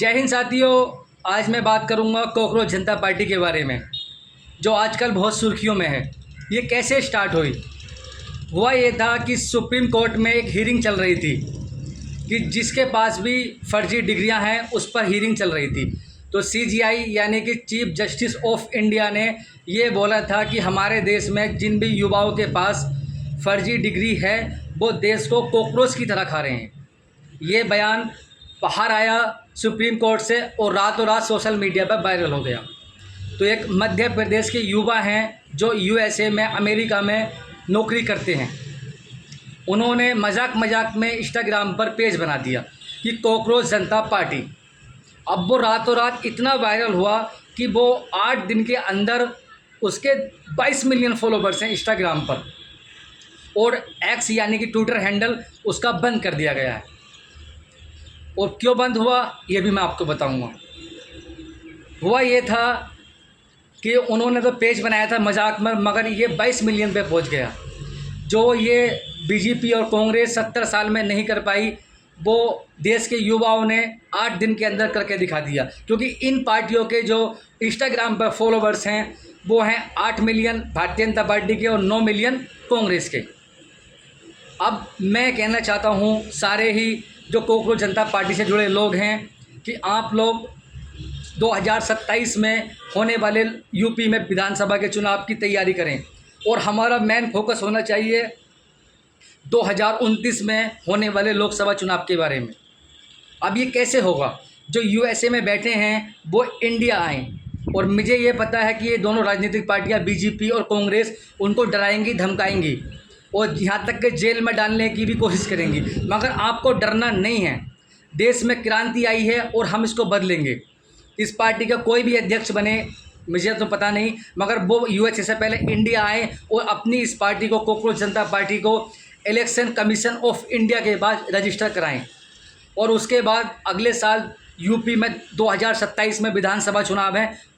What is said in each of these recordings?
जय हिंद साथियों। आज मैं बात करूंगा कॉकरोच जनता पार्टी के बारे में, जो आजकल बहुत सुर्खियों में है। ये कैसे स्टार्ट हुई? हुआ ये था कि सुप्रीम कोर्ट में एक हीरिंग चल रही थी कि जिसके पास भी फर्जी डिग्रियां हैं उस पर हीरिंग चल रही थी। तो सीजीआई यानी कि चीफ जस्टिस ऑफ इंडिया ने ये बोला था कि हमारे देश में जिन भी युवाओं के पास फर्जी डिग्री है वो देश को कॉकरोच की तरह खा रहे हैं। ये बयान बाहर आया सुप्रीम कोर्ट से और रातों रात सोशल मीडिया पर वायरल हो गया। तो एक मध्य प्रदेश के युवा हैं जो यूएसए में, अमेरिका में नौकरी करते हैं। उन्होंने मजाक में इंस्टाग्राम पर पेज बना दिया कि कॉकरोच जनता पार्टी। अब वो रातों रात इतना वायरल हुआ कि वो 8 दिन के अंदर उसके 22 मिलियन फॉलोवर्स हैं इंस्टाग्राम पर, और एक्स यानी कि ट्विटर हैंडल उसका बंद कर दिया गया है। और क्यों बंद हुआ ये भी मैं आपको बताऊंगा। हुआ ये था कि उन्होंने तो पेज बनाया था मजाक में, मगर ये 22 मिलियन पे पहुंच गया। जो ये बीजेपी और कांग्रेस 70 साल में नहीं कर पाई, वो देश के युवाओं ने 8 दिन के अंदर करके दिखा दिया। क्योंकि इन पार्टियों के जो इंस्टाग्राम पर फॉलोवर्स हैं वो हैं 8 मिलियन भारतीय जनता पार्टी के और 9 मिलियन कांग्रेस के। अब मैं कहना चाहता हूँ सारे ही जो कॉकरोच जनता पार्टी से जुड़े लोग हैं कि आप लोग 2027 में होने वाले यूपी में विधानसभा के चुनाव की तैयारी करें, और हमारा मेन फोकस होना चाहिए 2029 में होने वाले लोकसभा चुनाव के बारे में। अब ये कैसे होगा? जो यूएसए में बैठे हैं वो इंडिया आएँ, और मुझे ये पता है कि ये दोनों राजनीतिक पार्टियां बीजेपी और कांग्रेस उनको डराएंगी, धमकाएंगी और यहाँ तक कि जेल में डालने की भी कोशिश करेंगी। मगर आपको डरना नहीं है। देश में क्रांति आई है और हम इसको बदलेंगे। इस पार्टी का कोई भी अध्यक्ष बने मुझे तो पता नहीं, मगर वो यूएसए से पहले इंडिया आए और अपनी इस पार्टी को, कॉकरोच जनता पार्टी को, इलेक्शन कमीशन ऑफ इंडिया के बाद रजिस्टर कराएं, और उसके बाद अगले साल यूपी में 2027 में विधानसभा चुनाव है,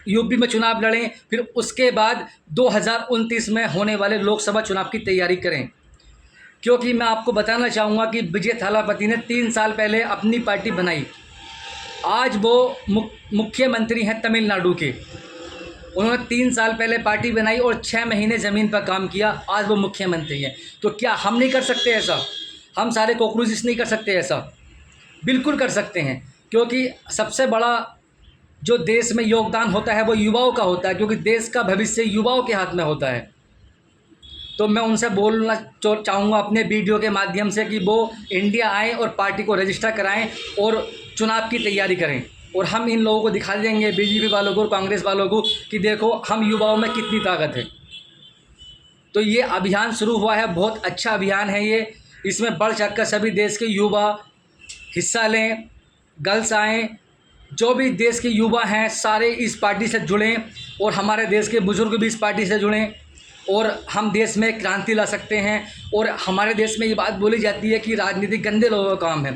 यूपी में चुनाव लड़ें। फिर उसके बाद 2029 में होने वाले लोकसभा चुनाव की तैयारी करें। क्योंकि मैं आपको बताना चाहूँगा कि विजय थालापति ने 3 साल पहले अपनी पार्टी बनाई। आज वो मुख्यमंत्री हैं तमिलनाडु के। उन्होंने 3 साल पहले पार्टी बनाई और 6 महीने ज़मीन पर काम किया। आज वो मुख्यमंत्री हैं। तो क्या हम नहीं कर सकते ऐसा? हम सारे कॉकरोचेस नहीं कर सकते ऐसा? बिल्कुल कर सकते हैं। क्योंकि सबसे बड़ा जो देश में योगदान होता है वो युवाओं का होता है, क्योंकि देश का भविष्य युवाओं के हाथ में होता है। तो मैं उनसे बोलना चाहूँगा अपने वीडियो के माध्यम से कि वो इंडिया आएँ और पार्टी को रजिस्टर कराएं और चुनाव की तैयारी करें। और हम इन लोगों को दिखा देंगे, बीजेपी वालों को और कांग्रेस वालों को, कि देखो हम युवाओं में कितनी ताकत है। तो ये अभियान शुरू हुआ है, बहुत अच्छा अभियान है ये। इसमें बढ़ चढ़ कर सभी देश के युवा हिस्सा लें, गर्ल्स आएँ, जो भी देश के युवा हैं सारे इस पार्टी से जुड़ें, और हमारे देश के बुज़ुर्ग भी इस पार्टी से जुड़ें, और हम देश में क्रांति ला सकते हैं। और हमारे देश में ये बात बोली जाती है कि राजनीति गंदे लोगों का काम है।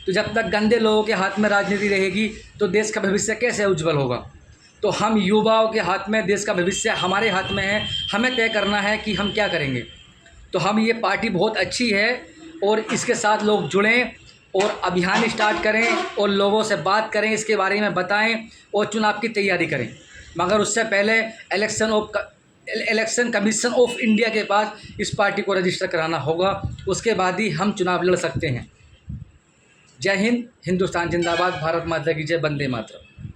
तो जब तक गंदे लोगों के हाथ में राजनीति रहेगी तो देश का भविष्य कैसे उज्जवल होगा? तो हम युवाओं के हाथ में देश का भविष्य हमारे हाथ में है। हमें तय करना है कि हम क्या करेंगे। तो हम ये पार्टी बहुत अच्छी है और इसके साथ लोग जुड़ें और अभियान स्टार्ट करें और लोगों से बात करें, इसके बारे में बताएं और चुनाव की तैयारी करें। मगर उससे पहले इलेक्शन कमीशन ऑफ इंडिया के पास इस पार्टी को रजिस्टर कराना होगा। उसके बाद ही हम चुनाव लड़ सकते हैं। जय हिंद, हिंदुस्तान जिंदाबाद, भारत माता की जय, वंदे मातरम।